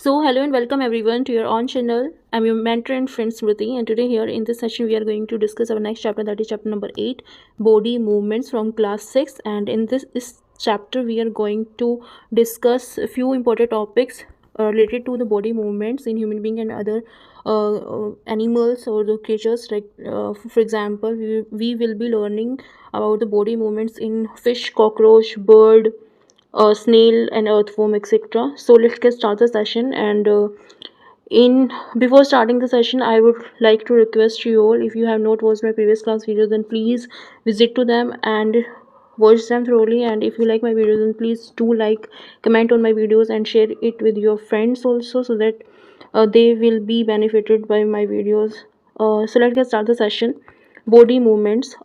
Hello and welcome everyone to your own channel. I'm your mentor and friend Smriti, and today here in this session we are going to discuss our next chapter, that is chapter number 8, body movements from class 6. And in this chapter we are going to discuss a few important topics related to the body movements in human being and other animals or the creatures. Like for example, we will be learning about the body movements in fish, cockroach, bird, snail and earthworm, etc. So let's get start the session. And in before starting the session, I would like to request you all, if you have not watched my previous class videos, then please visit to them and watch them thoroughly. And if you like my videos, then please do like, comment on my videos and share it with your friends also, so that they will be benefited by my videos. So let's get start the session. Body movements,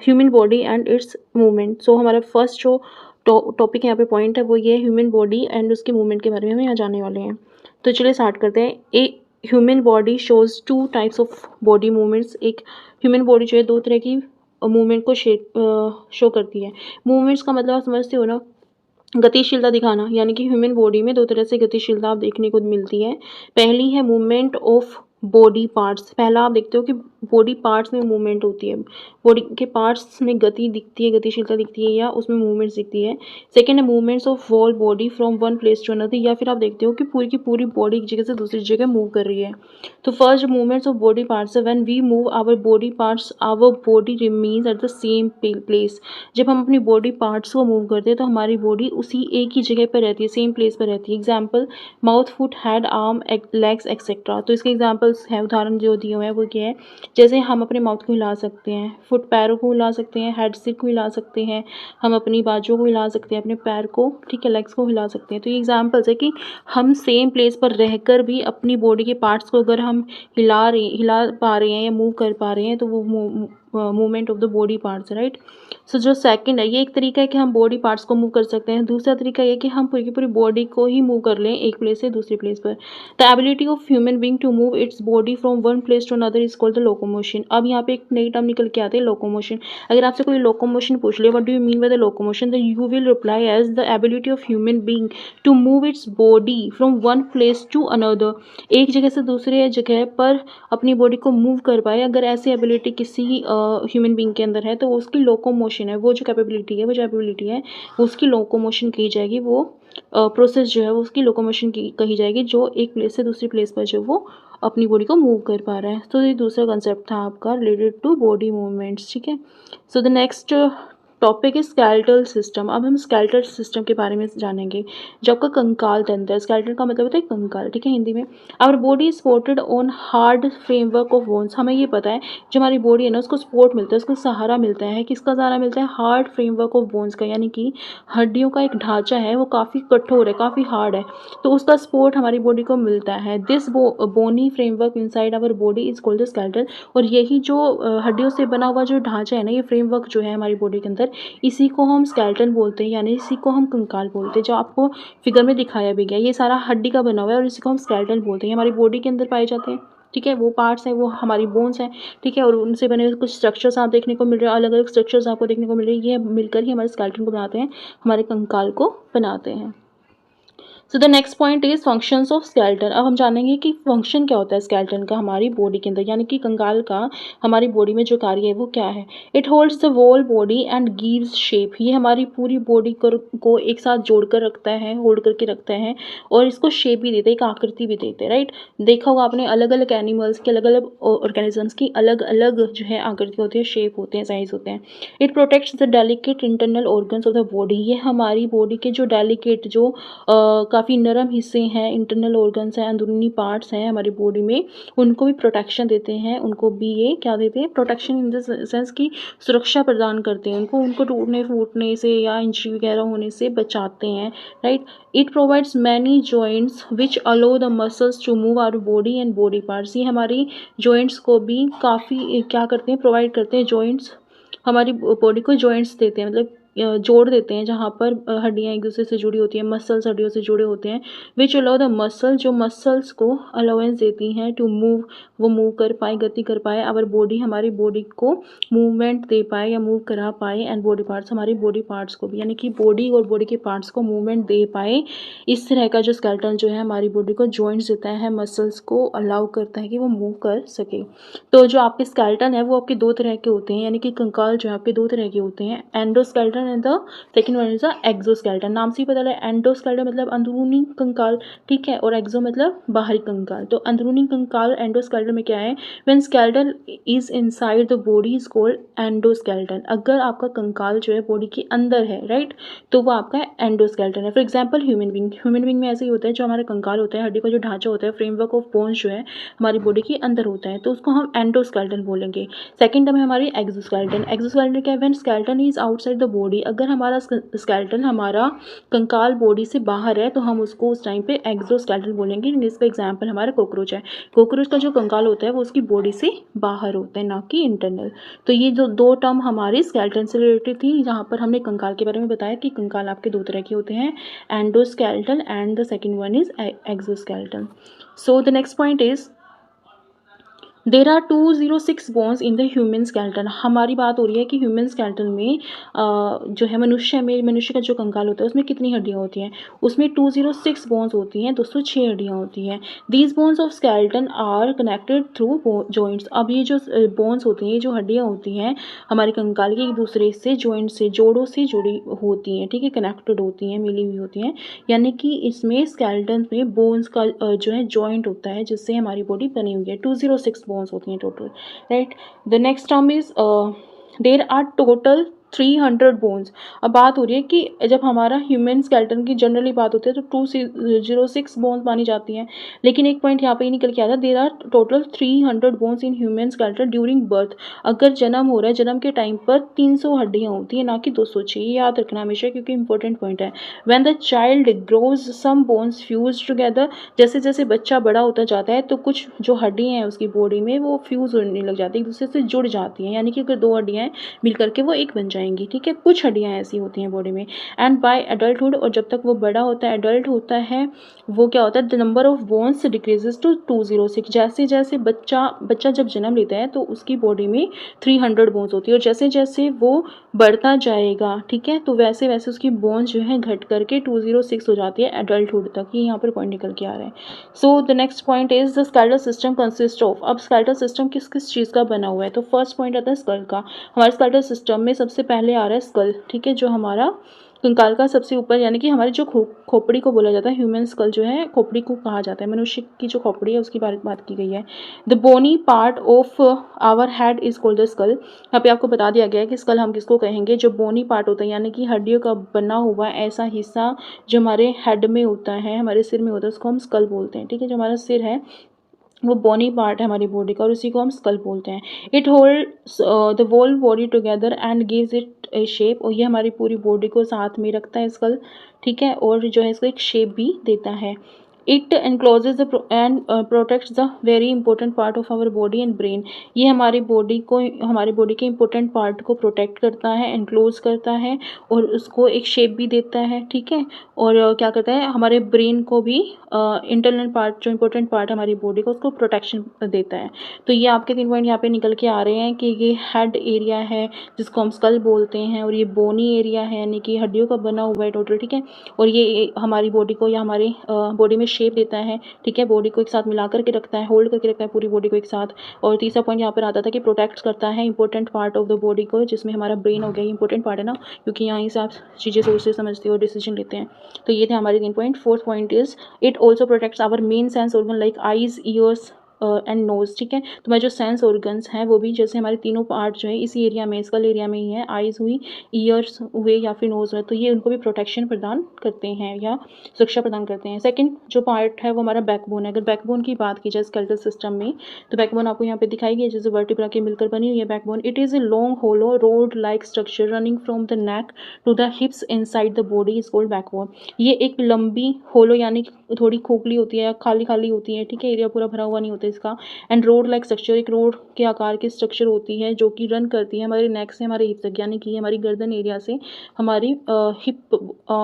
human body and its movement. So हमारा first जो topic यहाँ पे point है वो ये है human body and उसके movement के बारे में हम यहाँ जानने वाले हैं. तो चलिए स्टार्ट करते हैं. ए human body shows two types of body movements. एक ह्यूमन बॉडी जो है दो तरह की मूवमेंट को शो करती है. मूवमेंट्स का मतलब आप समझते हो ना, गतिशीलता दिखाना, यानी कि ह्यूमन बॉडी में दो तरह से गतिशीलता आप देखने को मिलती है. पहली है मूवमेंट ऑफ बॉडी पार्ट्स. पहला आप देखते हो कि बॉडी पार्ट्स में मूवमेंट होती है, बॉडी के पार्ट्स में गति दिखती है, गतिशीलता दिखती है या उसमें मूवमेंट्स दिखती है. सेकेंड है movements of whole body from one place to another, या फिर आप देखते हो कि पूरी की पूरी बॉडी एक जगह से दूसरी जगह मूव कर रही है. तो first movements of body parts है when we move our body parts, our body remains at the same place. जब हम अपनी बॉडी पार्ट्स को मूव करते हैं तो हमारी बॉडी उसी एक ही जगह पर रहती है, सेम प्लेस पर रहती है. Example mouth, foot, head, arm, legs etcetera. तो इसके एग्जाम्पल्स हैं, उदाहरण जो दिए हुए हैं वो क्या है. जैसे हम अपने माउथ को हिला सकते हैं, फुट पैरों को हिला सकते हैं, हेड सिर को हिला सकते हैं, हम अपनी बाजू को हिला सकते हैं, अपने पैर को, ठीक है, लेग्स को हिला सकते हैं. तो ये एग्जाम्पल्स है कि हम सेम प्लेस पर रहकर भी अपनी बॉडी के पार्ट्स को अगर हम हिला पा रहे हैं या मूव कर पा रहे हैं तो वो movement of the body parts, right. So जो सेकंड है, ये एक तरीका है कि हम बॉडी पार्ट्स को मूव कर सकते हैं. दूसरा तरीका ये कि हम पूरी की पूरी बॉडी को ही मूव कर लें एक प्लेस से दूसरी प्लेस पर. The ability of human being to move its body from one place to another is called the locomotion. अब यहाँ पे एक नई टर्म निकल के आते हैं, लोकोमोशन. अगर आपसे कोई लोकोमोशन पूछ ले, what do you mean by the locomotion, then you will reply as the ability of human being to move its body from one place to another. एक जगह से दूसरे जगह पर अपनी बॉडी को मूव कर पाए. अगर ऐसी एबिलिटी किसी ह्यूमन बीइंग के अंदर है तो उसकी लोकोमोशन है, वो जो कैपेबिलिटी है, वो जो एबिलिटी है उसकी लोकोमोशन कही जाएगी. वो प्रोसेस जो है वो उसकी लोकोमोशन की कही जाएगी, जो एक प्लेस से दूसरी प्लेस पर जो वो अपनी बॉडी को मूव कर पा रहा है. तो ये दूसरा कंसेप्ट था आपका रिलेटेड टू बॉडी मूवमेंट्स, ठीक है. सो the next topic is skeletal system. अब हम स्केलेटल सिस्टम के बारे में जानेंगे. जो आपका कंकाल तंत्र है, स्केलेटल का मतलब होता है कंकाल, ठीक है, हिंदी में. Our body is supported on hard framework of bones. हमें ये पता है जो हमारी बॉडी है ना उसको सपोर्ट मिलता है, उसको सहारा मिलता है. किसका सहारा मिलता है? हार्ड फ्रेमवर्क ऑफ बोन्स का, यानी कि हड्डियों का एक ढांचा है, वो काफ़ी कठोर है, काफ़ी हार्ड है, तो उसका सपोर्ट हमारी बॉडी को मिलता है. This bony framework inside our body is called the skeletal. और यही जो हड्डियों से बना हुआ जो ढांचा है ना, ये फ्रेमवर्क जो है हमारी बॉडी के अंदर, इसी को हम स्केलेटन बोलते हैं, यानी इसी को हम कंकाल बोलते हैं. जो आपको फिगर में दिखाया भी गया, ये सारा हड्डी का बना हुआ है और इसी को हम स्केलेटन बोलते हैं. हमारी बॉडी के अंदर पाए जाते हैं, ठीक है, वो पार्ट्स हैं, वो हमारी बोन्स हैं, ठीक है, और उनसे बने हुए कुछ स्ट्रक्चर्स आप देखने को मिल रहे हैं, अलग अलग स्ट्रक्चर्स आपको देखने को मिल रहे हैं. ये मिलकर ही हमारे स्केलेटन को बनाते हैं, हमारे कंकाल को बनाते हैं. So the next point is functions of skeleton. अब हम जानेंगे कि फंक्शन क्या होता है स्केलेटन का हमारी बॉडी के अंदर, यानी कि कंकाल का हमारी बॉडी में जो कार्य है वो क्या है. It holds the whole body and gives shape. ये हमारी पूरी बॉडी को एक साथ जोड़कर रखता है, होल्ड करके रखता है, और इसको शेप भी देते हैं, एक आकृति भी देते हैं, राइट. देखा होगा आपने अलग अलग एनिमल्स की, अलग अलग ऑर्गेनिजम्स की अलग अलग जो है आकृति होती है, शेप होते हैं, साइज होते हैं. It protects the delicate internal organs of the body. ये हमारी बॉडी के जो डेलिकेट, जो काफ़ी नरम हिस्से हैं, इंटरनल ऑर्गन्स हैं, अंदरूनी पार्ट्स हैं हमारी बॉडी में, उनको भी प्रोटेक्शन देते हैं. उनको भी ये क्या देते हैं? प्रोटेक्शन इन द सेंस की सुरक्षा प्रदान करते हैं, उनको टूटने फूटने से या इंजरी वगैरह होने से बचाते हैं, right. It provides many joints which allow the muscles to move our body and body parts. ये हमारी जॉइंट्स को भी काफ़ी क्या करते हैं? प्रोवाइड करते हैं. जॉइंट्स हमारी बॉडी को जॉइंट्स देते हैं, मतलब जोड़ देते हैं, जहाँ पर हड्डियाँ एक दूसरे से जुड़ी होती हैं, मसल्स हड्डियों से जुड़े होते हैं, विच अलाउ द मसल, जो मसल्स को अलाउंस देती हैं टू मूव, वो मूव कर पाए, गति कर पाए, आवर बॉडी, हमारी बॉडी को मूवमेंट दे पाए या मूव करा पाए, एंड बॉडी पार्ट्स, हमारी बॉडी पार्ट्स को भी, यानी कि बॉडी और बॉडी के पार्ट्स को मूवमेंट दे पाए। इस तरह का जो स्केलेटन जो है हमारी बॉडी को जॉइंट्स देता है, मसल्स को अलाउ करता है कि वो मूव कर सके। तो जो आपके स्केलेटन है वो आपके दो तरह के होते हैं, यानी कि कंकाल जो है आपके दो तरह के होते हैं, endoskeleton and the second one is the exoskeleton. नाम से ही पता लगा, एंडोस्केलेटन मतलब अंदरूनी कंकाल, ठीक है, और एक्सो मतलब बाहरी कंकाल। तो अंदरूनी कंकाल एंडोस्केलेटन में क्या है, when skeleton is inside the body is called endoskeleton. अगर आपका कंकाल जो है बॉडी के अंदर है, राइट, तो वो आपका एंडोस्केलेटन है। फॉर एग्जाम्पल ह्यूमन बींग में ऐसे ही होता है, जो हमारा कंकाल होता है, हड्डी का जो ढांचा होता है, फ्रेमवर्क ऑफ बोन्स जो है हमारी बॉडी के अंदर होता है, तो उसको हम एंडोस्केलेटन बोलेंगे। सेकंड टर्म है हमारी एक्सोस्केलेटन। एक्सोस्केलेटन क्या है, when skeleton is outside the body, अगर हमारा स्केलेटन, हमारा कंकाल बॉडी से बाहर है, तो हम उसको उस टाइम पे एक्सोस्केलेटन बोलेंगे। इसका एग्जाम्पल हमारा कॉकरोच है। कॉकरोच का जो कंकाल होता है वो उसकी बॉडी से बाहर होता है, ना कि इंटरनल। तो ये जो दो टर्म हमारी स्केलेटन से रिलेटेड थी, जहाँ पर हमने कंकाल के बारे में बताया कि कंकाल आपके दो तरह के होते हैं, endoskeleton and the second one is exoskeleton. So the next point is there are 206 bones in the human skeleton. हमारी बात हो रही है कि ह्यूमन स्केलेटन में जो है मनुष्य का जो कंकाल होता है उसमें कितनी हड्डियाँ होती हैं, उसमें 206 बोन्स होती हैं, 206 हड्डियाँ होती हैं। These bones of skeleton are connected through joints. अब ये जो बोन्स होती हैं, जो हड्डियाँ होती हैं हमारे कंकाल की, एक दूसरे से जॉइंट से, जोड़ों से जुड़ी होती हैं, ठीक है, कनेक्टेड होती हैं, मिली हुई होती हैं, यानी कि इसमें स्केलेटन में बोन्स का जो है जॉइंट होता है, जिससे हमारी बॉडी बनी हुई है। 206 बोन्स होती हैं total, right. The next term is there are total 300 bones. अब बात हो रही है कि जब हमारा ह्यूमन स्केलेटन की जनरली बात होती है तो 206 बोन्स मानी जाती हैं, लेकिन एक पॉइंट यहाँ पे ही निकल के आता है, there are total 300 bones in human skeleton during birth. अगर जन्म हो रहा है, जन्म के टाइम पर 300 हड्डियाँ होती हैं, ना कि 206। याद रखना हमेशा, क्योंकि इंपॉर्टेंट पॉइंट है। When the child grows some bones fuse together, जैसे जैसे बच्चा बड़ा होता जाता है तो कुछ जो हड्डियाँ हैं उसकी बॉडी में वो फ्यूज होने लग जाती है, एक दूसरे से जुड़ जाती हैं, यानी कि अगर दो हड्डियाँ मिल करके वो एक बन जाएंगी, ठीक है। कुछ हड्डियाँ ऐसी होती हैं बॉडी में। एंड बाय एडल्टहुड, और जब तक वो बड़ा होता है, एडल्ट होता है, वो क्या होता है, the number of bones decreases to 206। जैसे जैसे बच्चा जब जन्म लेता है तो उसकी बॉडी में 300 बोन्स होती है, और जैसे जैसे वो बढ़ता जाएगा, ठीक है, तो वैसे वैसे उसकी बोन्स जो है घट करके 206 हो जाती है एडल्टहुड तक। ये यहाँ पर पॉइंट निकल के आ रहा है। सो the next point is the skeletal system consist of. अब स्केलेटल सिस्टम किस किस चीज़ का बना हुआ है, तो फर्स्ट पॉइंट आता है स्कल का। हमारे स्केलेटल सिस्टम में सबसे पहले आ रहा है स्कल, ठीक है, जो हमारा कंकाल का सबसे ऊपर, यानी कि हमारी जो खोपड़ी को बोला जाता है, ह्यूमन स्कल जो है खोपड़ी को कहा जाता है, मनुष्य की जो खोपड़ी है उसकी बात की गई है। The bony part of our head is called the skull. यहाँ पे आपको बता दिया गया है कि स्कल हम किसको कहेंगे, जो बोनी पार्ट होता है, यानी कि हड्डियों का बना हुआ ऐसा हिस्सा जो हमारे हेड में होता है, हमारे सिर में होता है, उसको हम स्कल बोलते हैं, ठीक है। जो हमारा सिर है वो बोनी पार्ट है हमारी बॉडी का, और उसी को हम स्कल बोलते हैं। It holds the whole body together and gives it a shape, और ये हमारी पूरी बॉडी को साथ में रखता है स्कल, ठीक है, और जो है इसको एक शेप भी देता है। It encloses and protects the very important part of our body and brain. ये हमारी बॉडी के इंपॉर्टेंट पार्ट को प्रोटेक्ट करता है, एनक्लोज करता है, और उसको एक शेप भी देता है, ठीक है। और क्या करता है, हमारे ब्रेन को भी इंटरनल पार्ट, जो इंपॉर्टेंट पार्ट है हमारी बॉडी को, उसको प्रोटेक्शन देता है। तो ये आपके 3 पॉइंट यहाँ पे निकल के आ रहे हैं कि ये हेड एरिया है जिसको हम स्कल बोलते हैं, और ये बोनी एरिया है, यानी कि हड्डियों का बना हुआ है टोटल, ठीक है, और ये हमारी बॉडी को या हमारी बॉडी में शेप देता है, ठीक है, बॉडी को एक साथ मिला करके रखता है, होल्ड करके रखता है पूरी बॉडी को एक साथ। और तीसरा पॉइंट यहाँ पर आता था कि प्रोटेक्ट करता है important part of the body को, जिसमें हमारा ब्रेन हो गया, इंपॉर्टेंट पार्ट है ना, क्योंकि यहाँ से आप चीज़ें सोचते समझते हो, डिसीजन लेते हैं। तो ये थे हमारे 3 point. Fourth point is it also protects our main sense organ like eyes, ears and nose, ठीक है। तो हमारे जो सेंस ऑर्गन्स हैं वो भी, जैसे हमारे तीनों पार्ट जो है इसी एरिया में, स्कल एरिया में ही है, आईज हुई, ईयर्स हुए या फिर नोज हुए, तो ये उनको भी प्रोटेक्शन प्रदान करते हैं या सुरक्षा प्रदान करते हैं। सेकंड जो पार्ट है वो हमारा बैकबोन है। अगर बैकबोन की बात की जाए स्केलेटल सिस्टम में, तो बैकबोन आपको यहाँ पे दिखाई गई है, जैसे वर्टिब्रा के मिलकर बनी हुई है backbone. It is a long hollow rod like structure running from the neck to the hips inside the body is called backbone. ये एक लंबी होलो, यानी थोड़ी खोखली होती है, खाली खाली होती है, ठीक है, एरिया पूरा भरा हुआ नहीं होता साइज़ का। एंड रोड लाइक स्ट्रक्चर, एक रोड के आकार की स्ट्रक्चर होती है जो कि रन करती है हमारे नेक से हमारे हिप तक, यानी कि हमारी गर्दन एरिया से हमारी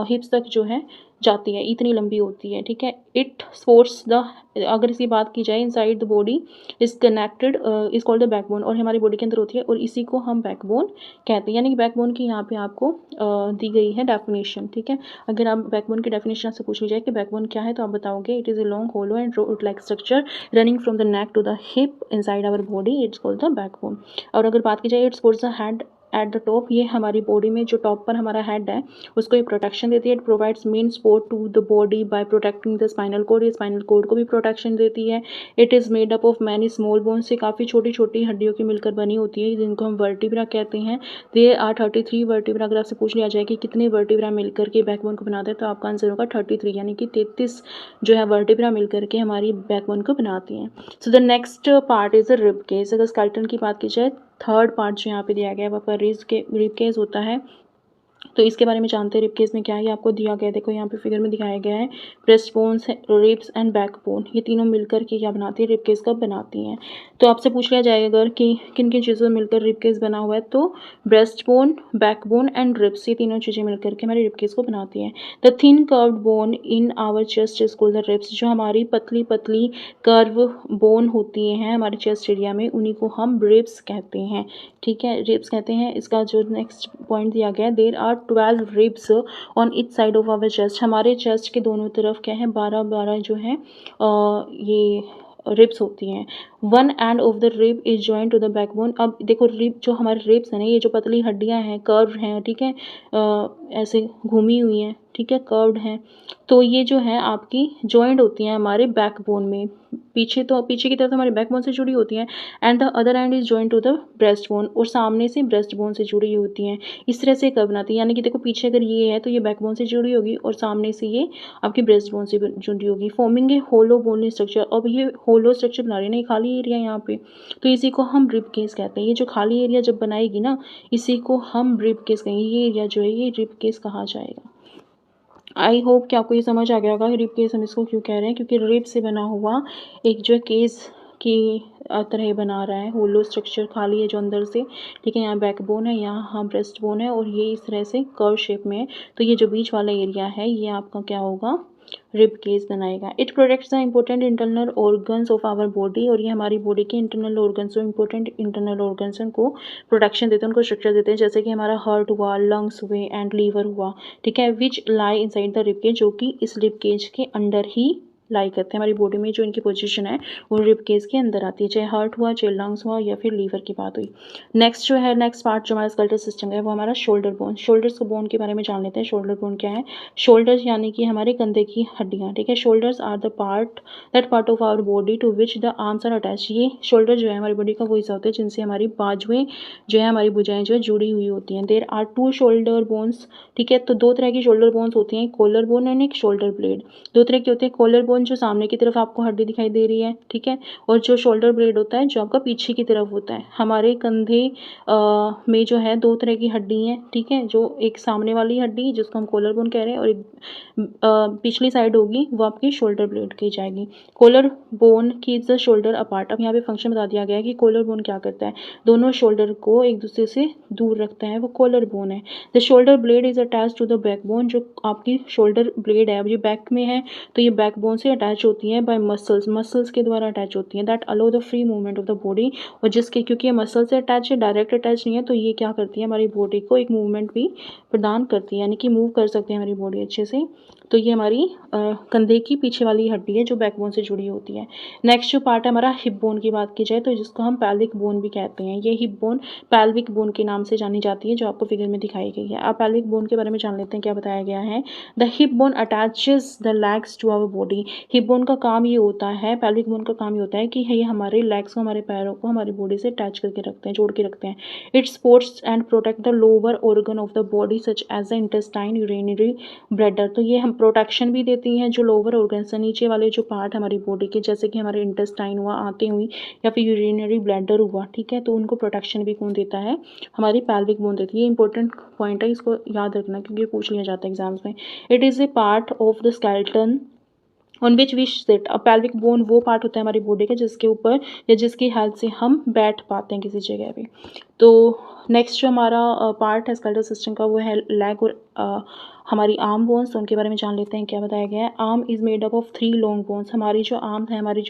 हिप्स तक जो है जाती है, इतनी लंबी होती है, ठीक है। इट सपोर्ट्स द, अगर इसकी बात की जाए, inside the body is connected is called the backbone, और हमारी बॉडी के अंदर होती है और इसी को हम बैकबोन कहते हैं। यानी कि बैकबोन की यहाँ पे आपको दी गई है डेफिनेशन, ठीक है। अगर आप बैकबोन की डेफिनेशन से पूछ ली जाए कि बैकबोन क्या है, तो आप बताओगे it is a long hollow and rod like structure running from the neck to the hip inside our body, it's called the backbone. और अगर बात की जाए, it supports the head at the top, ये हमारी बॉडी में जो top पर हमारा हेड है उसको ये प्रोटेक्शन देती है। It provides main support to the body by protecting the spinal cord, ये स्पाइनल कोड को भी प्रोटेक्शन देती है। It is made up of many small bones, से काफ़ी छोटी छोटी हड्डियों की मिलकर बनी होती है, जिनको हम वर्टिब्रा कहते हैं। They are 33 vertebra. अगर आपसे पूछ लिया जाए कि कितने वर्टिब्रा मिलकर के बैकबोन को बनाते हैं, तो आपका आंसर होगा 33, यानी कि 33 जो है वर्टिब्रा मिलकर के हमारी बैकबोन को बनाती हैं। So the next part is the rib cage. अगर स्केलेटन की बात की जाए, थर्ड पार्ट जो यहाँ पे दिया गया है वहाँ पर रिब केज होता है। तो इसके बारे में जानते हैं रिब केज में क्या है, ये आपको दिया गया है, देखो यहाँ पे फिगर में दिखाया गया है। Breast bones, ribs and backbone, ये तीनों मिलकर के क्या बनाती है, रिब केज का बनाती हैं। तो आपसे पूछ लिया जाएगा अगर कि किन किन चीज़ों से मिलकर रिब केज बना हुआ है, तो breast bone, backbone and ribs, ये तीनों चीज़ें मिलकर के हमारे रिब केज को बनाती हैं। The thin curved bone in our chest is called the ribs, जो हमारी पतली पतली कर्व बोन होती हैं हमारे चेस्ट एरिया में, उन्हीं को हम रिब्स कहते हैं, ठीक है, रिब्स कहते हैं। इसका जो नेक्स्ट पॉइंट दिया गया है, there are 12 ribs on each side of our chest, हमारे चेस्ट के दोनों तरफ क्या है 12 जो है ये रिब्स होती हैं। One end of the rib is joint to the backbone. अब देखो रिब, जो हमारे रिब्स हैं ना, ये जो पतली हड्डियां हैं, कर्व हैं, ठीक है, ऐसे घूमी हुई हैं, ठीक है, कर्व्ड हैं, तो ये जो है आपकी जॉइंट होती हैं हमारे बैकबोन में। पीछे तो पीछे की तरफ हमारे बैकबोन से जुड़ी होती हैं, and the other end is joint to the breast bone, और सामने से ब्रेस्ट बोन से जुड़ी होती हैं। इस तरह से कर्व बनाती है, यानी कि देखो पीछे अगर ये है तो ये बैकबोन से जुड़ी होगी और सामने से ये आपकी ब्रेस्ट बोन से जुड़ी होगी, forming a hollow boneless structure. अब ये होलो स्ट्रक्चर बना रही है ना, ये खाली एरिया यहाँ पे, तो इसी को हम रिब केस कहते हैं। ये जो खाली एरिया जब बनाएगी ना, इसी को हम रिब केस कहेंगे, ये एरिया जो है ये रिब केस कहा जाएगा। आई होप कि आपको ये समझ आ गया होगा कि रिब केस हम इसको क्यों कह रहे हैं, क्योंकि रिब से बना हुआ एक जो है केस की तरह बना रहा है, होलो स्ट्रक्चर खाली है जो अंदर से, ठीक है। यहाँ बैकबोन है, यहाँ ब्रेस्ट बोन है, और ये इस तरह से कर्व शेप में है, तो ये जो बीच वाला एरिया है ये आपका क्या होगा, रिब केज बनाएगा। It protects the important internal organs of our body, और ये हमारी बॉडी के इंटरनल ऑर्गन्स, जो इंपॉर्टेंट इंटरनल ऑर्गन्स को प्रोटेक्शन देते हैं, उनको स्ट्रक्चर देते हैं, जैसे कि हमारा हार्ट हुआ, लंग्स हुए एंड लीवर हुआ, ठीक है, which lie inside the rib cage, जो कि इस रिब केज के अंदर ही लाई करते हैं। हमारी बॉडी में जो इनकी पोजीशन है वो रिब केज के अंदर आती है, चाहे हार्ट हुआ, चाहे लंग्स हुआ, या फिर लीवर की बात हुई। नेक्स्ट जो है, नेक्स्ट पार्ट जो हमारा स्केलेटल सिस्टम है वो हमारा शोल्डर बोन। शोल्डर्स के बोन के बारे में जान लेते हैं। शोल्डर बोन क्या है, शोल्डर्स यानी कि हमारे कंधे की हड्डियाँ, ठीक है। Shoulders are the part, that part of our body to which the arms are attach. ये शोल्डर जो है हमारी बॉडी का वो हिस्सा होता है जिनसे हमारी बाजुएं जो है, हमारी भुजाएं जो है जुड़ी हुई होती हैं। देर आर 2 शोल्डर बोन्स, ठीक है। तो 2 तरह की शोल्डर बोन्स होती हैं, कॉलर बोन एंड एक शोल्डर ब्लेड। 2 तरह की होती है, कॉलर बोन जो सामने की तरफ आपको हड्डी दिखाई दे रही है, ठीक है, और जो शोल्डर ब्लेड होता है जो आपका पीछे की तरफ होता है। हमारे कंधे में जो है 2 तरह की हड्डी हैं, ठीक है, जो एक सामने वाली हड्डी जिसको हम कॉलर बोन कह रहे हैं, और एक पिछली साइड होगी वो आपकी शोल्डर ब्लेड की जाएगी। Collar bone keeps the shoulder apart. अब यहाँ पे फंक्शन बता दिया गया है कि कॉलर बोन क्या करता है, दोनों शोल्डर को एक दूसरे से दूर रखता है, वो कॉलर बोन है। The shoulder blade is attach to the backbone, जो आपकी शोल्डर ब्लेड है अब ये बैक में है, तो ये बैकबोन से अटैच होती है बाय मसल्स के द्वारा अटैच होती हैं, that aloe the free movement of the body. और जिसके, क्योंकि ये मसल से अटैच है, डायरेक्ट अटैच नहीं है, तो ये क्या करती है, हमारी बॉडी को एक मूवमेंट भी प्रदान करती है, यानी कि मूव कर सकते हैं हमारी बॉडी अच्छे से। तो ये हमारी कंधे की पीछे वाली हड्डी है जो बैकबोन से जुड़ी होती है। नेक्स्ट जो पार्ट है हमारा हिप बोन की बात की जाए, तो जिसको हम पैल्विक बोन भी कहते हैं। ये हिप बोन पैल्विक बोन के नाम से जानी जाती है, जो आपको फिगर में दिखाई गई है। आप पैल्विक बोन के बारे में जान लेते हैं क्या बताया गया है। The hip bone attaches the legs to our body. Hip bone का काम ये होता है, पैल्विक बोन का काम ये होता है कि ये हमारे लेग्स को, हमारे पैरों को हमारी बॉडी से अटैच करके रखते हैं, जोड़ के रखते हैं। It supports and protect the lower organ of the body such as the intestine, urinary bladder. तो ये हम प्रोटेक्शन भी देती हैं जो लोअर ऑर्गन से, नीचे वाले जो पार्ट हमारी बॉडी के, जैसे कि हमारे इंटेस्टाइन हुआ, आंतें हुई, या फिर यूरिनरी ब्लैडर हुआ, ठीक है, तो उनको प्रोटेक्शन भी कौन देता है, हमारी पैल्विक बोन देती है। ये इंपॉर्टेंट पॉइंट है, इसको याद रखना क्योंकि पूछ लिया जाता है एग्जाम्स में। It is a part of the skeleton on which we sit. A pelvic bone वो पार्ट होता है हमारी बॉडी का जिसके ऊपर या जिसकी हेल्प से हम बैठ पाते हैं किसी जगह पे। तो नेक्स्ट जो हमारा पार्ट है स्केलेटल सिस्टम का वो है लेग और हमारी आर्म बोन्स। तो उनके बारे में जान लेते हैं क्या बताया गया है। Arm is made up of 3 long bones. हमारी जो आर्म है, हमारी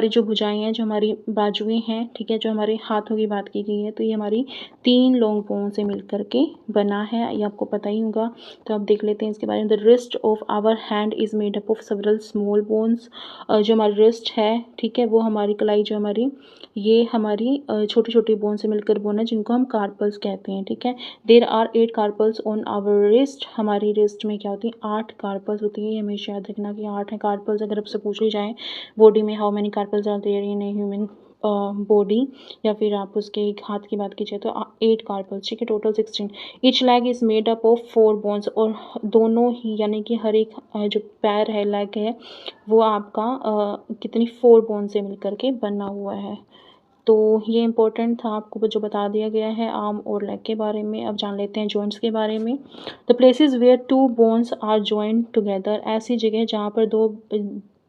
जो भुजाएं हैं, जो हमारी बाजुएं हैं, ठीक है, जो हमारे हाथों की बात की गई है, तो ये हमारी 3 लॉन्ग बोन से मिल करके बना है, ये आपको पता ही होगा। तो आप देख लेते हैं इसके बारे में। The wrist of our hand is made up of several small bones. जो हमारी रिस्ट है, ठीक है, वो हमारी कलाई जो हमारी, ये हमारी छोटी छोटी बोन से मिलकर बोन है जिनको हम कार्पल्स कहते हैं, ठीक है। There are 8 carpals on our wrist. हमारी रिस्ट में क्या होती है, 8 कार्पल्स होती है। ये हमेशा याद रखना कि 8 है कार्पल्स। अगर आपसे पूछ ली जाए बॉडी में how many carpals are there in a human body, या फिर आप उसके एक हाथ की बात कीजिए तो 8 कार्पल्स, ठीक है, total 16। Each leg is made up of 4 bones. और दोनों ही यानी कि हर एक जो पैर है, लेग है, वो आपका कितनी 4 बोन से मिलकर के बना हुआ है। तो ये इंपॉर्टेंट था आपको जो बता दिया गया है आर्म और लेग के बारे में। अब जान लेते हैं जॉइंट्स के बारे में। The places where 2 bones are joint together. ऐसी जगह जहाँ पर 2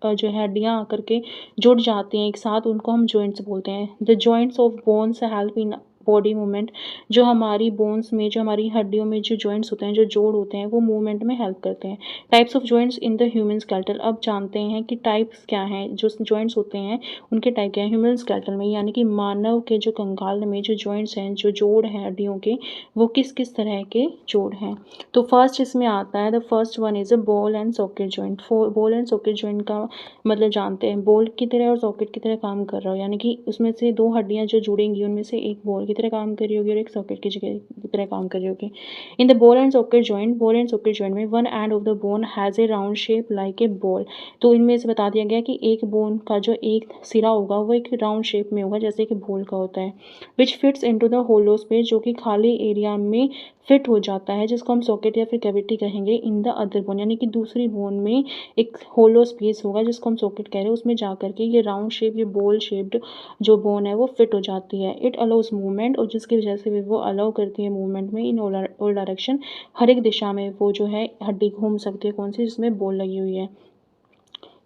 जो है हड्डियाँ आकर के जुड़ जाती हैं एक साथ, उनको हम जॉइंट्स बोलते हैं। The joints of bones help in body movement. जो हमारी बोन्स में, जो हमारी हड्डियों में जो जॉइंट्स होते हैं, जो जोड़ होते हैं, वो मूवमेंट में हेल्प करते हैं। Types of joints in the human skeletal. अब जानते हैं कि टाइप्स क्या हैं, जो जॉइंट्स होते हैं उनके टाइप क्या है ह्यूमन स्केलेटल में, यानी कि मानव के जो कंकाल में जो जॉइंट्स हैं, जो जोड़ हैं हड्डियों के, वो किस किस तरह के जोड़ हैं। तो फर्स्ट इसमें आता है, the first one is a ball and socket joint. Ball and socket joint का मतलब जानते हैं, बॉल की तरह और सॉकेट की तरह काम कर रहा हो, यानी कि उसमें से 2 हड्डियाँ जो जुड़ेंगी उनमें से एक बॉल की तरह काम कर रही होगी और एक सॉकेट की जगह की तरह काम कर रही होगी। In the ball and socket joint में one end of the bone has a round shape like a ball. तो इनमें से बता दिया गया कि एक बोन का जो एक सिरा होगा वो एक राउंड शेप में होगा जैसे कि बॉल का होता है। Which fits into the hollow space, जो कि खाली एरिया में फिट हो जाता है, जिसको हम सॉकेट या फिर कैविटी कहेंगे। इन द अदर बोन, यानी कि दूसरी बोन में एक होलो स्पेस होगा जिसको हम सॉकेट कह रहे हैं, उसमें जा करके ये राउंड शेप, ये बॉल शेप्ड जो बोन है वो फिट हो जाती है। इट अलाउज मूवमेंट, और जिसकी वजह से वो अलाउ करती है मूवमेंट में इन ऑल डायरेक्शन। हर एक दिशा में वो जो है हड्डी घूम सकती है, कौन सी, जिसमें बॉल लगी हुई है।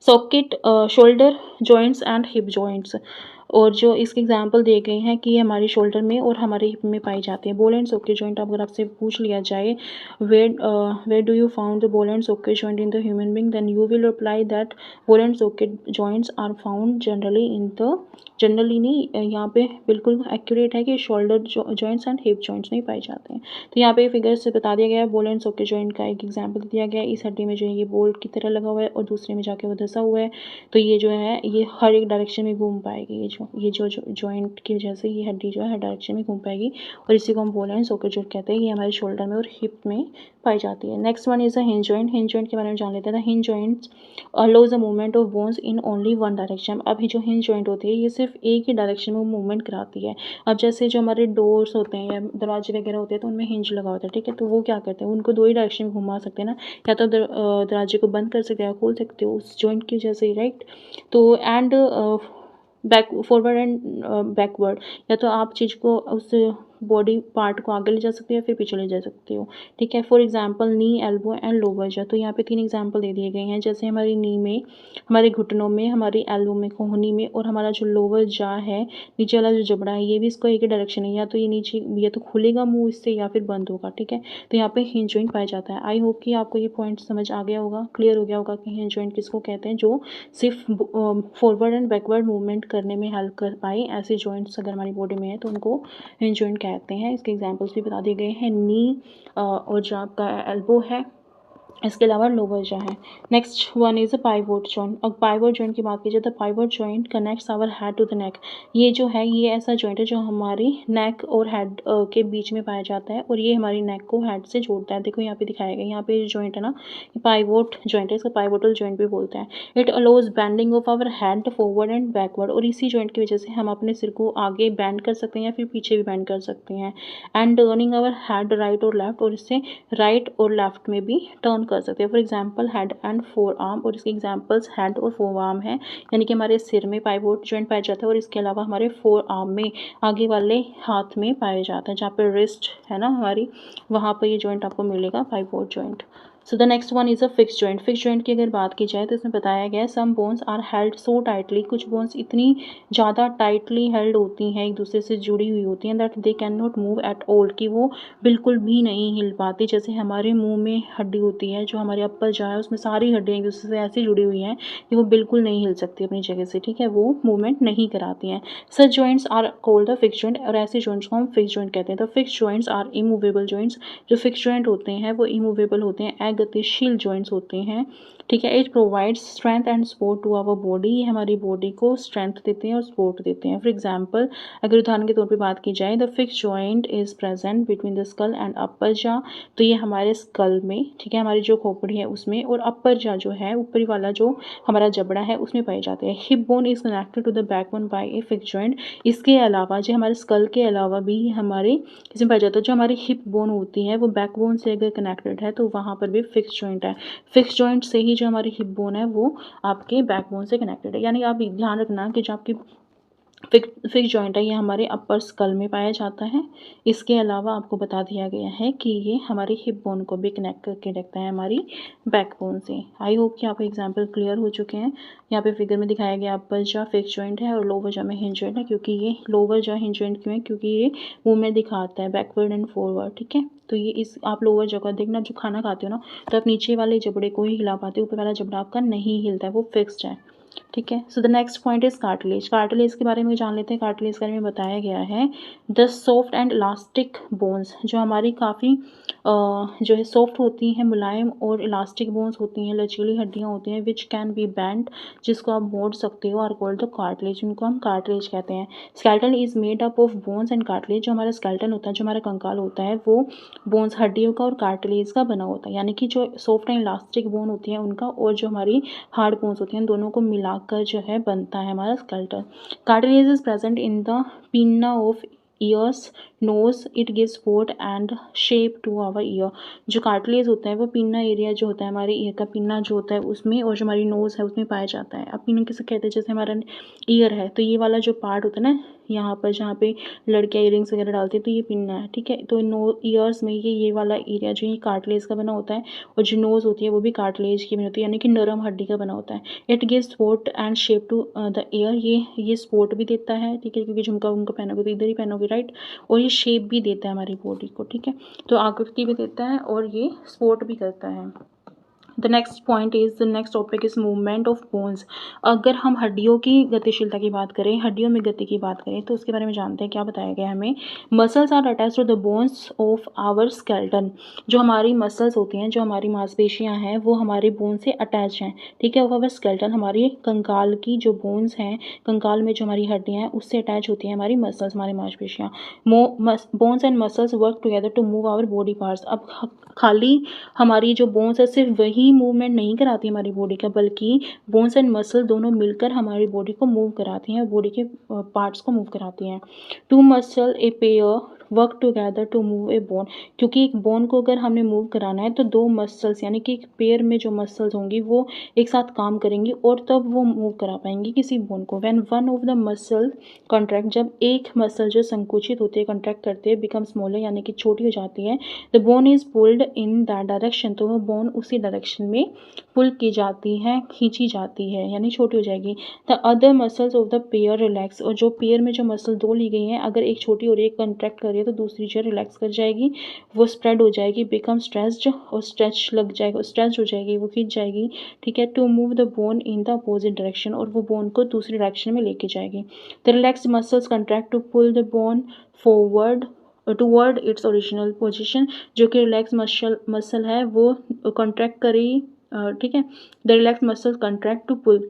Socket, shoulder joints and hip joints. और जो इसके एग्जांपल दिए गए हैं कि ये हमारी शोल्डर में और हमारे हिप में पाई जाती है। बॉल एंड सॉकेट जॉइंट, अगर आपसे पूछ लिया जाए where do you found the ball and socket joint in the human being, then you will reply that ball and socket joints are found generally in the, generally नहीं, यहाँ पे बिल्कुल accurate है कि shoulder joints and hip joints नहीं पाए जाते हैं। तो यहाँ पे फिगर से बता दिया गया है, बॉल एंड सॉकेट जॉइंट का एक एग्जांपल दिया गया है। इस हड्डी में जो है ये बॉल की तरह लगा हुआ है और दूसरे में जाके वो धंसा हुआ है, तो ये जो है ये हर एक डायरेक्शन में घूम पाएगी। ये जो जॉइंट की वजह से ये हड्डी जो है हर डायरेक्शन में घूम पाएगी, और इसी को हम बॉल एंड सॉकेट जॉइंट कहते हैं। ये हमारे शोल्डर में और हिप में पाई जाती है। Next one is a hinge joint. Hinge joint के बारे में जान लेते हैं। The hinge joints allows the movement of bones in only one direction. अब जो हिंज जॉइंट होती है ये सिर्फ एक ही डायरेक्शन में मूवमेंट कराती है। अब जैसे जो हमारे डोर्स होते हैं या दरवाजे वगैरह होते हैं तो उनमें हिंज लगा होता है, ठीक है, तो वो क्या करते हैं, उनको 2 ही डायरेक्शन में घुमा सकते हैं ना, या तो दरवाजे को बंद कर सकते हैं या खोल सकते हो उस जॉइंट की वजह से, राइट। तो एंड फॉरवर्ड एंड बैकवर्ड, या तो आप चीज़ को उस बॉडी पार्ट को आगे ले जा सकते हो या फिर पीछे ले जा सकते हो, ठीक है। For example knee, elbow and lower जा। तो यहाँ पे 3 एग्जांपल दे दिए गए हैं, जैसे हमारी नी में, हमारे घुटनों में, हमारी एल्बो में, कोहनी में, और हमारा जो लोअर जा है, नीचे वाला जो जबड़ा है, ये भी इसको एक ही डायरेक्शन है, या तो ये नीचे, या तो खुलेगा मुँह इससे या फिर बंद होगा, ठीक है। तो यहाँ पे हिंज जॉइंट पाया जाता है। आई होप कि आपको ये पॉइंट समझ आ गया होगा, क्लियर हो गया होगा कि हिंज जॉइंट किसको कहते हैं, जो सिर्फ फॉरवर्ड एंड बैकवर्ड मूवमेंट करने में हेल्प कर पाए। ऐसे जॉइंट्स अगर हमारी बॉडी में है तो उनको हिंज जॉइंट कहते हैं। इसके एग्जांपल्स भी बता दिए गए हैं, नी और जो आपका एल्बो है, इसके अलावा लोअर जा है। Next one is a pivot joint. अब पाइवोट जॉइंट की बात कीजिए तो pivot joint connects our head to the neck. ये जो है ये ऐसा जॉइंट है जो हमारी नेक और हेड के बीच में पाया जाता है, और ये हमारी नेक को हेड से जोड़ता है। देखो यहाँ पे दिखाया गया, यहाँ पे जॉइंट है ना, पाइवोट जॉइंट है, इसका पाइवोटल जॉइंट भी बोलते हैं। It allows bending of our head forward and backward, और इसी जॉइंट की वजह से हम अपने सिर को आगे बेंड कर सकते हैं या फिर पीछे भी बेंड कर सकते हैं। And turning our head right और लेफ्ट, और इससे राइट और लेफ्ट में भी टर्न कर सकते हैं। For example head and four arm, और इसके एग्जांपल्स हेड और फोर आर्म है, यानी कि हमारे सिर में पाइवोट जॉइंट पाया जाता है, और इसके अलावा हमारे फोर आर्म में, आगे वाले हाथ में पाया जाता है, जहाँ पर रिस्ट है ना हमारी, वहाँ पर ये जॉइंट आपको मिलेगा, pivot joint. So the next one is a fix joint. Fix joint की अगर बात की जाए तो इसमें बताया गया है some bones are held so tightly, कुछ बोन्स इतनी ज़्यादा टाइटली हेल्ड होती हैं, एक दूसरे से जुड़ी हुई होती हैं, that they can not move at all, कि वो बिल्कुल भी नहीं हिल पाती। जैसे हमारे मुंह में हड्डी होती है, जो हमारे अप्पर जा है उसमें सारी हड्डियाँ एक दूसरे से ऐसी जुड़ी हुई हैं कि वो बिल्कुल नहीं हिल सकती अपनी जगह से, ठीक है, वो मूवमेंट नहीं कराती हैं। Such joints are called the fix joint, और ऐसे जॉइंट्स को हम फिक्स जॉइंट कहते हैं। The fix joints are immovable joints, जो फिक्स जॉइंट होते हैं वो इमूवेबल होते हैं, गतिशील जॉइंट्स होते हैं, ठीक है। It provides strength and support to our body, ये हमारी बॉडी को स्ट्रेंथ देते हैं और सपोर्ट देते हैं। फॉर एग्जांपल, अगर उदाहरण के तौर पे बात की जाए, the fix joint is present between the skull and upper जा, तो ये हमारे स्कल में, ठीक है, हमारी जो खोपड़ी है उसमें, और अपर जा जो है, ऊपरी वाला जो हमारा जबड़ा है उसमें पाए जाते हैं। Hip bone is connected to the backbone by a fix joint, इसके अलावा जो हमारे स्कल के अलावा भी हमारे इसमें पाया जाता है, जो हमारी हिप बोन होती है वो बैकबोन से अगर कनेक्टेड है तो वहाँ पर भी फिक्स जॉइंट है। फिक्स जॉइंट से ही जो हमारी हिप बोन है वो आपके बैकबोन से कनेक्टेड है। यानी आप ध्यान रखना कि जो आपकी फिक्स जॉइंट है ये हमारे अपर स्कल में पाया जाता है। इसके अलावा आपको बता दिया गया है कि ये हमारी हिप बोन को भी कनेक्ट करके रखता है हमारी बैकबोन से। आई होप कि आपको एग्जांपल क्लियर हो चुके हैं। यहाँ पे फिगर में दिखाया गया अपर जा फिक्स जॉइंट है और लोअर जा में हिंज जॉइंट है, क्योंकि ये लोअर जा हिंज जॉइंट क्यों है, क्योंकि ये मूवमेंट दिखाता है बैकवर्ड एंड फॉरवर्ड, ठीक है। तो ये इस आप लोअर जगह देखना, जो खाना खाते हो ना तो आप नीचे वाले जबड़े को ही हिला पाते हो, ऊपर वाला जबड़ा आपका नहीं हिलता है, वो फिक्स्ड है, ठीक है। सो the next point is cartilage. Cartilage के बारे में जान लेते हैं। कार्टिलेज के बारे में बताया गया है the soft and elastic bones, जो हमारी काफ़ी जो है सॉफ्ट होती हैं, मुलायम और इलास्टिक बोन्स होती हैं, लचीली हड्डियाँ होती हैं, विच कैन बी बेंड, जिसको आप मोड़ सकते हो, आर कॉल्ड द कार्टिलेज, उनको हम कार्टिलेज कहते हैं। Skeleton is made up of bones and cartilage, जो हमारा स्केलेटन होता है, जो हमारा कंकाल होता है, वो बोन्स हड्डियों का और कार्टिलेज का बना होता है। यानी कि जो सॉफ्ट एंड इलास्टिक बोन होती हैं उनका और जो हमारी हार्ड बोन्स होती हैं दोनों को मिलाकर जो है बनता है हमारा skeleton. Cartilage is present in the pinna of ears nose, it gives support and shape to our ear. जो कार्टिलेज होता है वो पिन्ना एरिया जो होता है हमारे ईयर का पिन्ना जो होता है उसमें, और जो हमारी नोज है उसमें पाया जाता है। अब पिन्ना किसे कहते हैं, जैसे हमारा ईयर है तो ये वाला जो पार्ट होता है ना यहाँ पर, जहाँ पे लड़कियाँ इयरिंग्स वगैरह डालती है तो ये पिन्ना है, ठीक है। तो नो ईयर्स में ये वाला एरिया जो है कार्टिलेज का बना होता है, और जो नोज होती है वो भी कार्टिलेज की बनी होती है, यानी कि नरम हड्डी का बना होता है। It gives support and shape to the ear, ये सपोर्ट भी देता है, ठीक है, क्योंकि झुमका उमका पहनोगे तो इधर ही पहनोगे, राइट, और ये शेप भी देता है हमारी बॉडी को, ठीक है, तो आकृति भी देता है और ये सपोर्ट भी करता है। The next point is the next topic is movement of bones. अगर हम हड्डियों की गतिशीलता की बात करें, हड्डियों में गति की बात करें तो उसके बारे में जानते हैं। क्या बताया गया हमें, muscles are attached to the bones of our skeleton, जो हमारी मसल्स होती हैं, जो हमारी मांसपेशियां हैं वो हमारे बोन से अटैच हैं, ठीक है। आवर स्केलेटन, हमारी कंकाल की जो बोन्स हैं, कंकाल में जो हमारी हड्डियां हैं उससे अटैच होती हैं हमारी मसल्स, हमारी मांसपेशियां। Bones and muscles work together to move our body parts. अब खाली हमारी जो बोन्स है सिर्फ वही मूवमेंट नहीं कराती हमारी बॉडी का, बल्कि बोन्स एंड मसल दोनों मिलकर हमारी बॉडी को मूव कराती हैं, बॉडी के पार्ट्स को मूव कराती हैं। Two muscle a pair work together to move a bone, क्योंकि एक बोन को अगर हमने मूव कराना है तो दो मसल्स, यानी कि एक पेयर में जो मसल्स होंगी वो एक साथ काम करेंगी और तब वो मूव करा पाएंगी किसी बोन को। When one of the muscle contract, जब एक मसल जो संकुचित होती है, कॉन्ट्रैक्ट करती है, बिकम स्मॉलर, यानी कि छोटी हो जाती है, the bone is pulled in that direction, तो वो बोन उसी डायरेक्शन में पुल की जाती है, खींची जाती है, यानी छोटी हो जाएगी। The other muscles of the pair relax, और जो पेयर में जो मसल दो ली गई हैं, अगर एक छोटी हो रही है, कॉन्ट्रैक्ट कर रही है, तो दूसरी जो रिलैक्स कर जाएगी, वो स्प्रेड हो जाएगी, बिकम स्ट्रेच्ड, और स्ट्रेच लग जाएगा, स्ट्रेच हो जाएगी, वो खींच जाएगी, ठीक है। To move the bone in the opposite direction, और वो बोन को दूसरी डायरेक्शन में लेके जाएगी। The relax muscles contract to pull the bone forward toward its original position, जो कि रिलैक्स मसल है वो कॉन्ट्रैक्ट करेगी, ठीक है। The relax muscle contract to pull,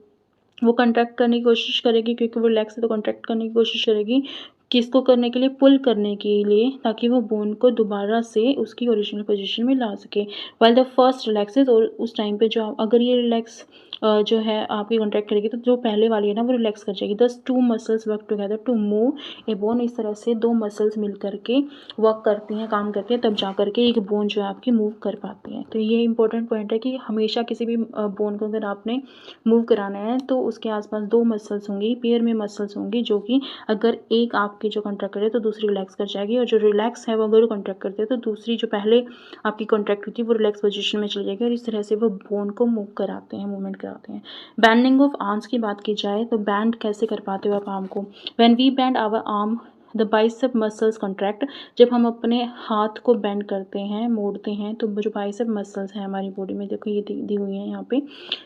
वो कॉन्ट्रैक्ट करने की कोशिश करेगी, क्योंकि वो रिलैक्स है तो कॉन्ट्रैक्ट करने की कोशिश करेगी, किसको करने के लिए, पुल करने के लिए, ताकि वो बोन को दोबारा से उसकी ओरिजिनल पोजीशन में ला सके। वाइल द फर्स्ट रिलैक्सेस, और उस टाइम पे जो अगर ये रिलैक्स जो है आपकी कॉन्ट्रैक्ट करेगी तो जो पहले वाली है ना वो रिलैक्स कर जाएगी। Thus two muscles work together to move a bone. इस तरह से दो मसल्स मिल करके वर्क करती हैं, काम करती हैं, तब जा करके एक बोन जो है आपकी मूव कर पाती है। तो ये इंपॉर्टेंट पॉइंट है कि हमेशा किसी भी बोन को अगर आपने मूव कराना है तो उसके आसपास दो मसल्स होंगी, पेयर में मसल्स होंगी, जो कि अगर एक आपकी जो कॉन्ट्रैक्ट करे तो दूसरी रिलैक्स कर जाएगी, और जो रिलैक्स है वो अगर कॉन्ट्रैक्ट करते हैं तो दूसरी जो पहले आपकी कॉन्ट्रैक्ट हुई थी वो रिलैक्स पोजीशन में चली जाएगी, और इस तरह से वो बोन को मूव कराते हैं, मूवमेंट कराते हैं। बैंडिंग ऑफ आर्म्स की बात की जाए तो बैंड कैसे कर पाते हो आप आर्म को? When we bend our arm the bicep muscles contract. जब हम अपने हाथ को बेंड करते हैं, मोड़ते हैं, तो जो बाइसेप मसल्स हैं हमारी बॉडी में, देखो ये दी हुई हैं यहाँ पे,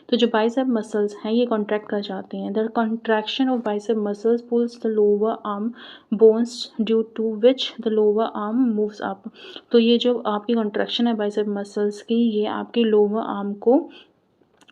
तो जो बाइसेप मसल्स हैं ये कॉन्ट्रैक्ट कर जाते हैं। The contraction of bicep muscles pulls the lower arm bones due to which the lower arm moves up. तो ये जो आपकी कॉन्ट्रैक्शन है बाइसेप मसल्स की, ये आपके लोअर आर्म को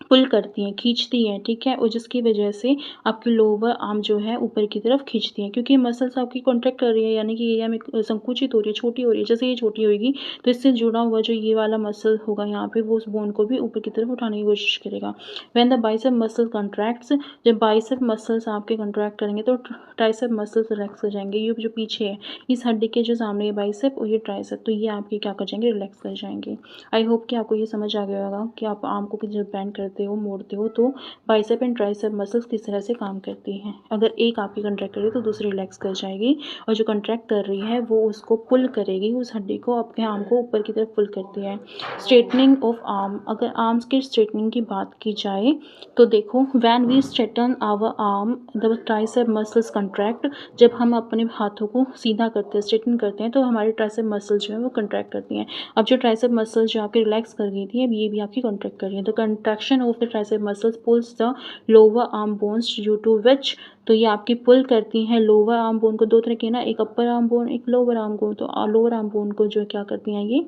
पुल करती हैं, खींचती हैं, ठीक है, और जिसकी वजह से आपकी लोअर आर्म जो है ऊपर की तरफ खींचती हैं, क्योंकि मसल्स आपकी कॉन्ट्रैक्ट कर रही है, यानी कि एरिया में संकुचित हो रही है, छोटी हो रही है। जैसे ये छोटी होगी तो इससे जुड़ा हुआ जो ये वाला मसल होगा यहाँ पे, वो उस बोन को भी ऊपर की तरफ उठाने की कोशिश करेगा। When the bicep muscle contracts, जब बाइसेप मसल्स आपके कॉन्ट्रैक्ट करेंगे तो ट्राइसेप मसल्स रिलैक्स हो जाएंगे। ये जो पीछे है इस हड्डी के जो सामने ये बाइसेप और ये ट्राइसेप, तो ये आपके क्या कर जाएंगे, रिलैक्स कर जाएंगे। आई होप कि आपको ये समझ आ गया होगा कि आप आर्म को जब बैंड करते हो, मोड़ते हो, तो बाइसेप एंड ट्राइसेप मसल्स किस तरह से काम करती हैं। अगर एक आपकी कॉन्ट्रैक्ट करेगी तो दूसरी रिलैक्स कर जाएगी, और जो कॉन्ट्रैक्ट कर रही है वो उसको पुल करेगी, उस हड्डी को, अपने आर्म को ऊपर की तरफ पुल करती है। स्ट्रेटनिंग ऑफ आर्म, अगर आर्म्स की स्ट्रेटनिंग की बात की जाए तो देखो, when we straighten our arm the tricep muscles contract. जब हम अपने हाथों को सीधा करते हैं, स्ट्रेटन करते हैं, तो हमारी ट्राइसेप मसल्स जो है वो कॉन्ट्रैक्ट करती हैं। अब जो ट्राइसेप मसल्स जो आपकी रिलैक्स कर गई थी, अब ये भी आपकी कॉन्ट्रैक्ट कर रही है। The contraction of the tricep muscles pulls the lower arm bones due to which, तो ये आपकी पुल करती हैं लोअर आर्म बोन को। दो तरह के ना, एक अपर आर्म बोन, एक लोअर आर्म बोन। तो लोअर आर्म बोन को जो क्या करती हैं, ये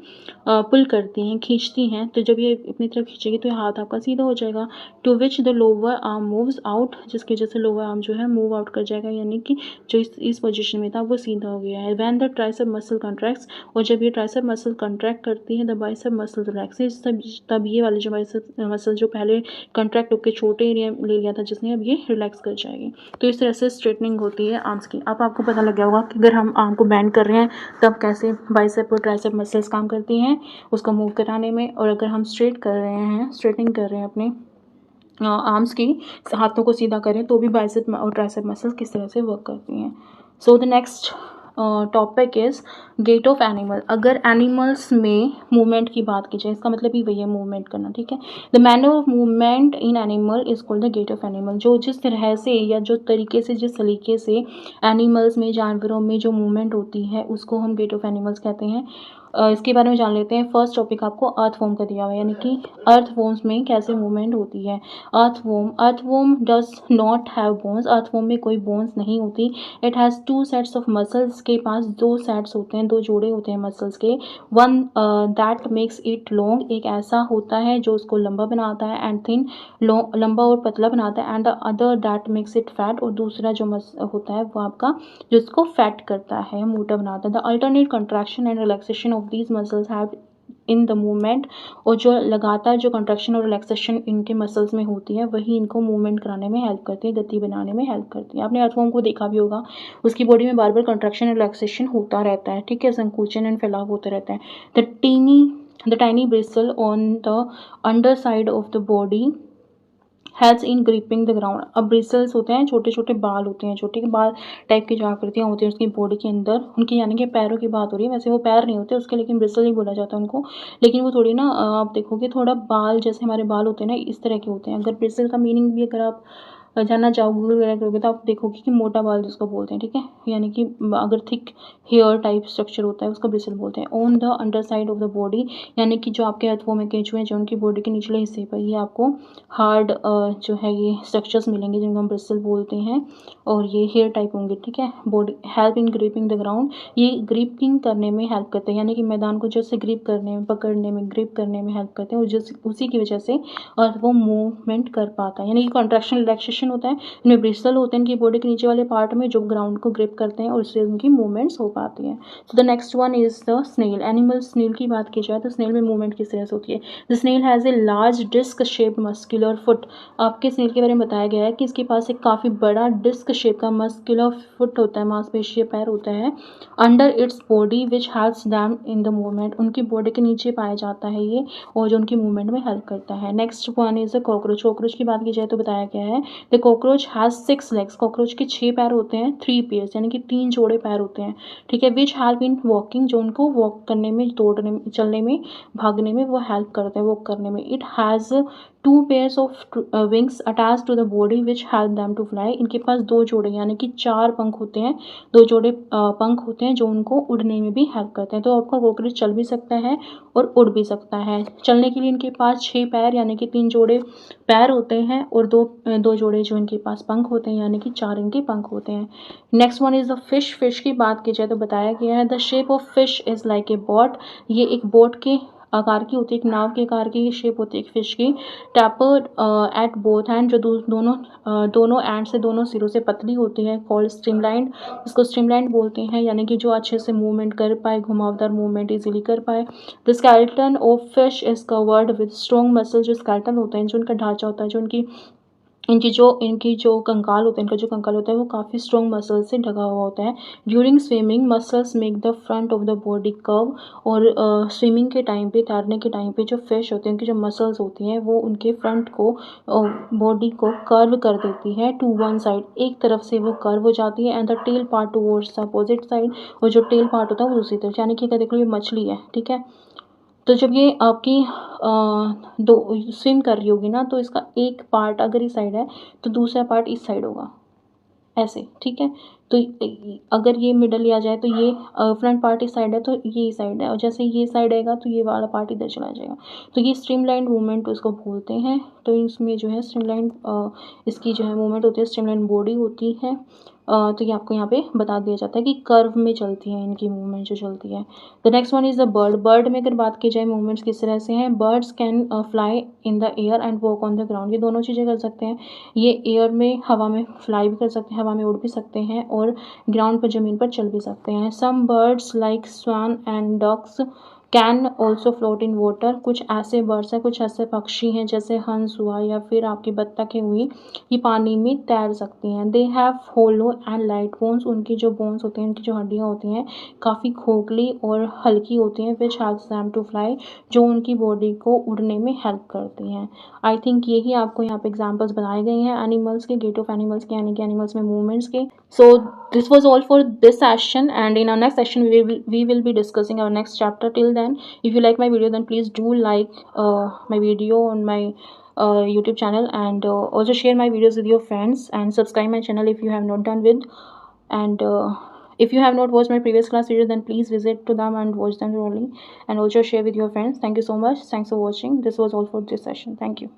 पुल करती हैं, खींचती हैं। तो जब ये अपनी तरफ खींचेगी तो हाथ आपका सीधा हो जाएगा। To which the lower arm moves out, जिसकी वजह से लोअर आर्म जो है मूव आउट कर जाएगा, यानी कि जो इस पोजीशन में था वो सीधा हो गया है। When the tricep muscle contracts, और जब ये ट्राइसेप मसल कॉन्ट्रैक्ट करती है, द बाइसेप मसल रिलैक्सेस, तब ये वाले जो बाइसेप मसल जो पहले कॉन्ट्रैक्ट होकर छोटे एरिया ले लिया था जिसने, अब ये रिलैक्स कर जाएगी। तो इस तरह से स्ट्रेटनिंग होती है आर्म्स की। अब आपको पता लग गया होगा कि अगर हम आर्म को बैंड कर रहे हैं तब कैसे बाइसेप और ट्राइसेप मसल्स काम करती हैं उसको मूव कराने में, और अगर हम स्ट्रेट कर रहे हैं, स्ट्रेटनिंग कर रहे हैं अपने आर्म्स की, हाथों को सीधा करें, तो भी बाइसेप और ट्राइसेप मसल्स किस तरह से वर्क करती हैं। So the next topic is get of animal. अगर एनिमल्स में मूवमेंट की बात की जाए, इसका मतलब ही वही है मूवमेंट करना, ठीक है। The manner of movement in animal is called the gait of animal. जो जिस तरह से या जो तरीके से, जिस सलीके से एनिमल्स में, जानवरों में जो मूवमेंट होती है उसको हम गेट ऑफ एनिमल्स कहते हैं। इसके बारे में जान लेते हैं। फर्स्ट टॉपिक आपको अर्थवॉर्म का दिया हुआ है, यानी कि अर्थवॉर्म्स में कैसे मूवमेंट होती है। Earthworm does not have bones. Earthworm में कोई बोन्स नहीं होती। It has two sets of muscles, के पास दो सेट्स होते हैं, दो जोड़े होते हैं मसल्स के। One that makes it long, एक ऐसा होता है जो उसको लंबा बनाता है, एंड थिन, लंबा और पतला बनाता है, and the other that makes it fat, और दूसरा जो होता है वो आपका जो इसको फैट करता है, मोटा बनाता है। The alternate contraction and relaxation of these muscles have in the movement, और जो लगातार जो कंट्रैक्शन और रिलैक्सेशन इनके मसल्स में होती है वही इनको मूवमेंट कराने में हेल्प करती है, गति बनाने में हेल्प करती है। आपने अर्थवॉर्म को देखा भी होगा, उसकी बॉडी में बार बार कंट्रैक्शन और रिलैक्सेशन होता रहता है, ठीक है, संकुचन एंड फैलाव होता रहता है। The tiny bristle on the under side of the body helps in gripping the ground. अब ब्रिसल्स होते हैं, छोटे छोटे बाल होते हैं, छोटे बाल टाइप की जो आकृतियाँ होती हैं उसकी बॉडी के अंदर, उनकी, यानी कि पैरों की बात हो रही है, वैसे वो पैर नहीं होते उसके, लेकिन ब्रिसल ही बोला जाता है उनको। लेकिन वो थोड़ी ना, आप देखोगे थोड़ा बाल जैसे हमारे बाल होते हैं ना, इस तरह के होते हैं। अगर ब्रिसल का मीनिंग भी अगर आप जानना चाहो, गूगल वगैरह करोगे तो आप देखोगे कि मोटा बाल जिसको बोलते हैं, ठीक है, यानी कि अगर थिक हेयर टाइप स्ट्रक्चर होता है उसको ब्रिसल बोलते हैं। On the under side of the body, यानी कि जो आपके अर्थवॉर्म में केंचुए हैं जो उनकी बॉडी के निचले हिस्से पर, ये आपको हार्ड जो है ये स्ट्रक्चर्स मिलेंगे जिनको हम ब्रिसल बोलते हैं, और ये हेयर टाइप होंगे, ठीक है। Body help in gripping the ground, ये ग्रिपिंग करने में हेल्प करते हैं, यानी कि मैदान को जैसे ग्रिप करने में, पकड़ने में, ग्रिप करने में हेल्प करते हैं, और जिस उसी की वजह से अर्थवॉर्म मूवमेंट कर पाता है, यानी कि कॉन्ट्रैक्शन रिलैक्सेशन सेक्शन होता है, इनमें ब्रिस्टल होते हैं इनकी बॉडी के नीचे वाले पार्ट में जो ग्राउंड को ग्रिप करते हैं और उससे उनकी मूवमेंट्स हो पाती हैं। So the next one is the snail. Animal snail की बात की जाए तो स्नेल में मूवमेंट किस तरह से होती है। The snail has a large disc shaped muscular foot. आपके स्नेल के बारे में बताया गया है कि इसके पास एक काफ़ी बड़ा डिस्क शेप का मस्कुलर फुट होता है, मांसपेशीय पैर होता है, under its body which helps them in the movement. उनकी बॉडी के नीचे पाया जाता है ये और जो उनकी मूवमेंट में हेल्प करता है। Next one is the cockroach. Cockroach की बात की जाए तो बताया गया है the cockroach has 6 legs. Cockroach के 6 पैर होते हैं, 3 पेयर्स यानी कि 3 जोड़े पैर होते हैं, ठीक है, विच हेल्प इन वॉकिंग, जो उनको वॉक करने में, दौड़ने में, चलने में, भागने में वो हेल्प करते हैं, वॉक करने में। It has 2 pairs of wings attached to the body which help them to fly. इनके पास 2 जोड़े यानी कि 4 पंख होते हैं, 2 जोड़े पंख होते हैं जो उनको उड़ने में भी हेल्प करते हैं। तो आपका कॉकरोच चल भी सकता है और उड़ भी सकता है। चलने के लिए इनके पास 6 पैर यानी कि 3 जोड़े पैर होते हैं और 2 जोड़े जो इनके पास पंख होते हैं यानी कि 4 इनके पंख होते हैं। Next one is the fish. Fish की बात की जाए तो बताया गया है the shape of fish is like a boat. ये एक बोट के आकार की होती है, एक नाव के आकार की शेप होती है एक फिश की। टैपर्ड एट बोथ हैंड, जो दोनों एंड से, दोनों सिरों से पतली होती है, कॉल्ड स्ट्रीमलाइंड, इसको स्ट्रीमलाइंड बोलते हैं, यानी कि जो अच्छे से मूवमेंट कर पाए, घुमावदार मूवमेंट इजीली कर पाए। The skeleton of fish is covered with strong muscle. जो स्केलेटन होता है, जो उनका ढांचा होता है, जो इनकी जो कंकाल होता है, इनका जो कंकाल होता है वो काफ़ी स्ट्रॉन्ग मसल से ढका हुआ होता है। During swimming muscles make the front of the body curve. और स्विमिंग के टाइम पे, तैरने के टाइम पे जो फिश होते हैं उनकी जो मसल्स होती हैं वो उनके फ्रंट को, बॉडी को कर्व कर देती है टू वन साइड, एक तरफ से वो कर्व हो जाती है, and the tail part towards the opposite side, और जो टेल पार्ट होता है वो दूसरी तरफ, यानी कि देखो ये मछली है, ठीक है। तो जब ये आपकी दो स्विम कर रही होगी ना, तो इसका एक पार्ट अगर इस साइड है तो दूसरा पार्ट इस साइड होगा, ऐसे, ठीक है। तो अगर ये मिडल लिया जाए तो ये फ्रंट पार्ट इस साइड है तो ये साइड है, और जैसे ये साइड आएगा तो ये वाला पार्ट इधर चला जाएगा। तो ये स्ट्रीमलाइन मूवमेंट इसको बोलते हैं। तो इसमें जो है स्ट्रीमलाइन, इसकी जो है मूवमेंट होती है, स्ट्रीमलाइन बॉडी होती है। तो ये आपको यहाँ पे बता दिया जाता है कि कर्व में चलती है इनकी मूवमेंट जो चलती है। The next one is the bird. Bird में अगर बात की जाए मूवमेंट्स किस तरह से हैं, birds can fly in the air and walk on the ground. ये दोनों चीज़ें कर सकते हैं, ये एयर में, हवा में फ्लाई भी कर सकते हैं, हवा में उड़ भी सकते हैं, और ग्राउंड पर, ज़मीन पर चल भी सकते हैं। Some birds like swan and ducks can also float in water. कुछ ऐसे बर्ड्स हैं, कुछ ऐसे पक्षी हैं जैसे हंस हुआ या फिर आपकी बत्तखें हुई, ये पानी में तैर सकती हैं। They have hollow and light bones. उनकी जो बोन्स होती हैं, उनकी जो हड्डियाँ होती हैं काफ़ी खोखली और हल्की होती हैं, which helps them to fly, जो उनकी बॉडी को उड़ने में हेल्प करती हैं। आई थिंक यही आपको यहाँ पे एग्जाम्पल्स बनाए गए हैं एनिमल्स के, गेट ऑफ एनिमल्स के, यानी कि एनिमल्स में मूवमेंट्स के। So this was all for this session, and in our next session we will be discussing our next chapter. Till then, if you like my video, then please do like my video on my YouTube channel, and also share my videos with your friends, and subscribe my channel if you have not done with. And if you have not watched my previous class videos, then please visit to them and watch them thoroughly, and also share with your friends. Thank you so much. Thanks for watching. This was all for this session. Thank you.